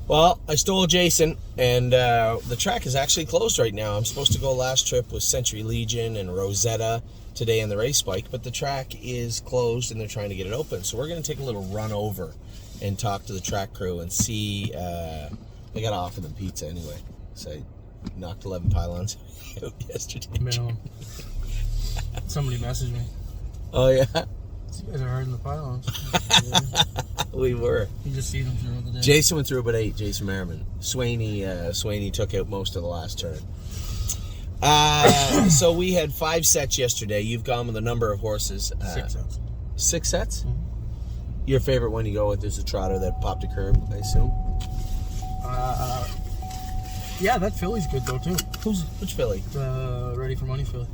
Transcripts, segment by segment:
Well, I stole Jason, and the track is actually closed right now. I'm supposed to go last trip with Century Legion and Rosetta today in the race bike, but the track is closed and they're trying to get it open. So we're going to take a little run over and talk to the track crew and see. I got to offer them pizza anyway, so I knocked 11 pylons out yesterday. Minimum. Somebody messaged me. Oh, yeah? You guys are hard in the pylons. We were. You just see them through the day. Jason went through about 8, Jason Merriman. Swaney took out most of the last turn. So we had 5 sets yesterday. You've gone with a number of horses. 6 sets. 6 sets? Mm-hmm. Your favorite one you go with is the trotter that popped a curb, I assume? Yeah, that filly's good though too. Which filly? Ready for Money filly.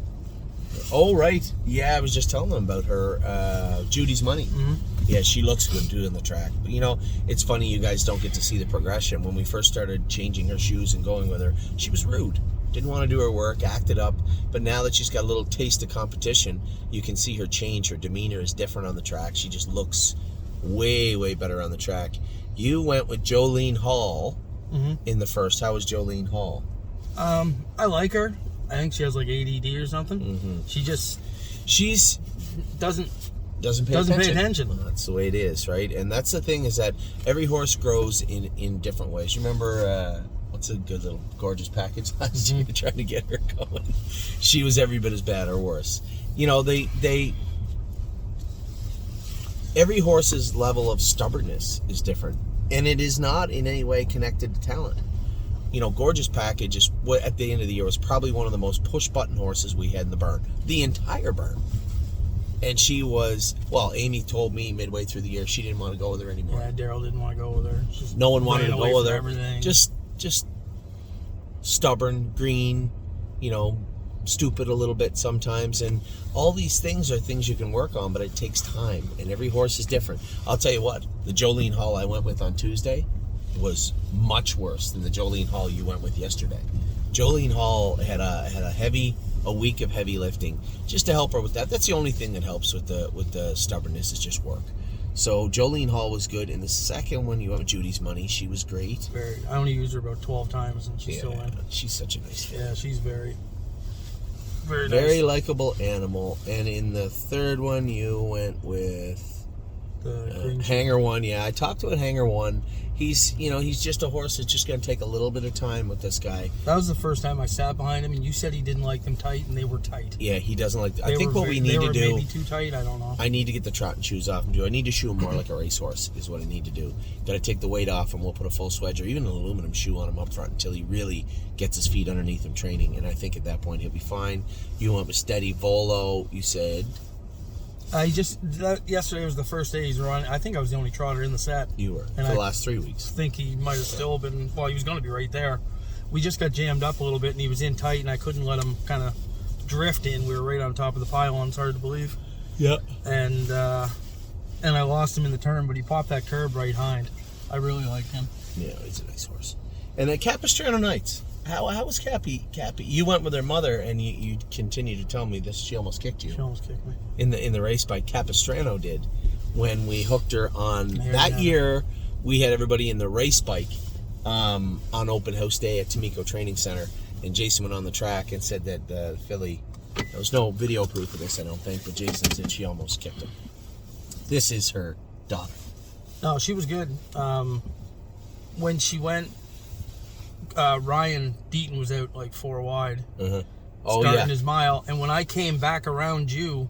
Oh, right. Yeah, I was just telling them about her, Judy's Money. Mm-hmm. Yeah, she looks good doing the track. But, it's funny you guys don't get to see the progression. When we first started changing her shoes and going with her, she was rude. Didn't want to do her work, acted up. But now that she's got a little taste of competition, you can see her change. Her demeanor is different on the track. She just looks way, way better on the track. You went with Jolene Hall in the first. How was Jolene Hall? I like her. I think she has like ADD or something. Mm-hmm. She's doesn't pay attention. Well, that's the way it is, right? And that's the thing, is that every horse grows in different ways. You remember what's a good little gorgeous package last year trying to get her going? She was every bit as bad or worse. Every horse's level of stubbornness is different, and it is not in any way connected to talent. Gorgeous Package is what at the end of the year was probably one of the most push-button horses we had in the barn, the entire barn. And she was, Amy told me midway through the year she didn't want to go with her anymore. Yeah, Daryl didn't want to go with her. No one wanted to go with her. Everything. Just stubborn, green, stupid a little bit sometimes. And all these things are things you can work on, but it takes time. And every horse is different. I'll tell you what, the Jolene Hall I went with on Tuesday was much worse than the Jolene Hall you went with yesterday. Jolene Hall had a week of heavy lifting just to help her with that. That's the only thing that helps with the stubbornness, is just work. So Jolene Hall was good. In the second one, you went with Judy's Money. She was great. I only used her about 12 times, and she's still in. She's such a nice fan. Yeah, she's very nice. Very likable animal. And in the third one, you went with the Hanger One. Yeah, I talked to Hanger One. He's just a horse that's just going to take a little bit of time with this guy. That was the first time I sat behind him, and you said he didn't like them tight, and they were tight. Yeah, he doesn't like. I think what we need to do. They were maybe too tight. I don't know. I need to get the trotting shoes off him. I need to shoe him more like a racehorse. Is what I need to do. Got to take the weight off, and we'll put a full swedge or even an aluminum shoe on him up front until he really gets his feet underneath him training. And I think at that point he'll be fine. You went with Steady Volo. You said. Yesterday was the first day he's running. I think I was the only trotter in the set. You were for the last 3 weeks. I think he might have still been. Well, he was going to be right there. We just got jammed up a little bit, and he was in tight, and I couldn't let him kind of drift in. We were right on top of the pylon. It's hard to believe. Yep. And I lost him in the turn, but he popped that curb right hind. I really like him. Yeah, he's a nice horse. And then Capistrano Nights. How was Cappy? You went with her mother, and you continue to tell me this. She almost kicked you. She almost kicked me in the race bike. Capistrano did when we hooked her on that year. We had everybody in the race bike on open house day at Tamiko Training Center, and Jason went on the track and said that the filly. There was no video proof of this, I don't think, but Jason said she almost kicked him. This is her daughter. No, she was good. When she went. Ryan Deaton was out like 4 wide, starting his mile, and when I came back around you,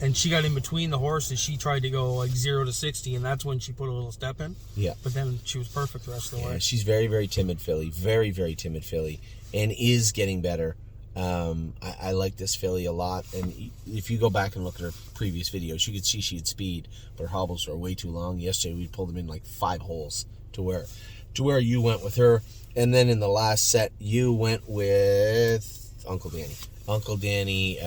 and she got in between the horses, she tried to go like 0 to 60, and that's when she put a little step in. Yeah, but then she was perfect the rest of the way. She's very, very timid filly, very, very timid filly, and is getting better. I like this filly a lot, and if you go back and look at her previous videos, you could see she had speed, but her hobbles were way too long. Yesterday we pulled them in like 5 holes to where you went with her. And then in the last set, you went with Uncle Danny. Uncle Danny,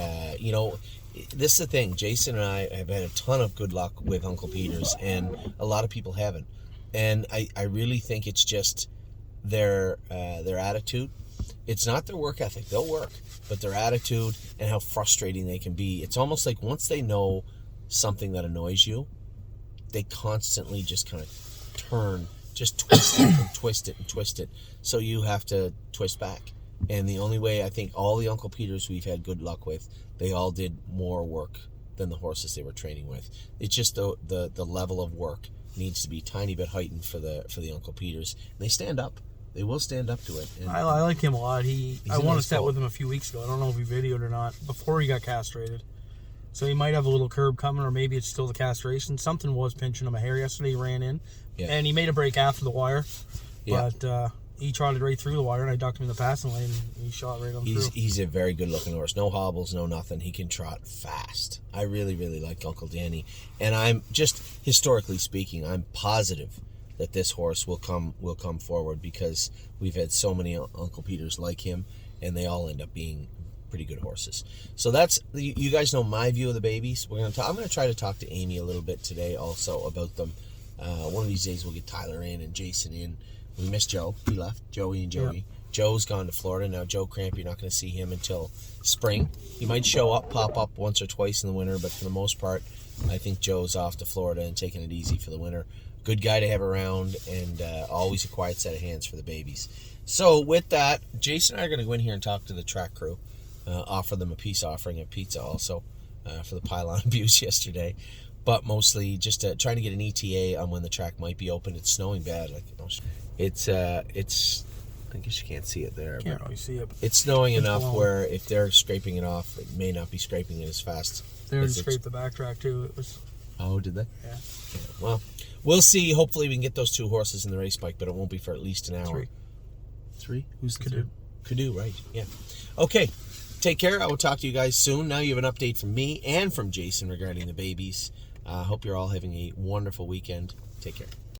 this is the thing. Jason and I have had a ton of good luck with Uncle Peters, and a lot of people haven't. And I really think it's just their attitude. It's not their work ethic. They'll work, but their attitude and how frustrating they can be. It's almost like once they know something that annoys you, they constantly just kind of turn just twist it and twist it and twist it. So you have to twist back. And the only way, I think all the Uncle Peters we've had good luck with, they all did more work than the horses they were training with. It's just the level of work needs to be a tiny bit heightened for the Uncle Peters. And they stand up. They will stand up to it. And I like him a lot. I won a set with him a few weeks ago. I don't know if he videoed or not, before he got castrated. So he might have a little curb coming, or maybe it's still the castration. Something was pinching him a hair yesterday. He ran in, and he made a break after the wire. Yeah. But he trotted right through the wire, and I ducked him in the passing lane, and he shot right on through. He's a very good-looking horse. No hobbles, no nothing. He can trot fast. I really, really like Uncle Danny. And I'm just, historically speaking, I'm positive that this horse will come forward, because we've had so many Uncle Peters like him, and they all end up being pretty good horses. So that's, you guys know my view of the babies. I'm going to try to talk to Amy a little bit today also about them. One of these days we'll get Tyler in and Jason in. We missed Joe. He left. Joey and Joey. Yeah. Joe's gone to Florida. Now Joe Cramp, you're not going to see him until spring. He might pop up once or twice in the winter, but for the most part, I think Joe's off to Florida and taking it easy for the winter. Good guy to have around, and always a quiet set of hands for the babies. So with that, Jason and I are going to go in here and talk to the track crew. Offer them a peace offering of pizza also for the pylon abuse yesterday. But mostly just trying to get an ETA on when the track might be open. It's snowing bad. It's I guess you can't see it there. Can't really see it. It's snowing enough where if they're scraping it off, it may not be scraping it as fast. They already scraped the backtrack too. It was. Oh, did they? Yeah. Well, we'll see. Hopefully we can get those two horses in the race bike, but it won't be for at least an hour. Three? Who's the Canoe? Canoe, right. Yeah. Okay. Take care. I will talk to you guys soon. Now you have an update from me and from Jason regarding the babies. Hope you're all having a wonderful weekend. Take care.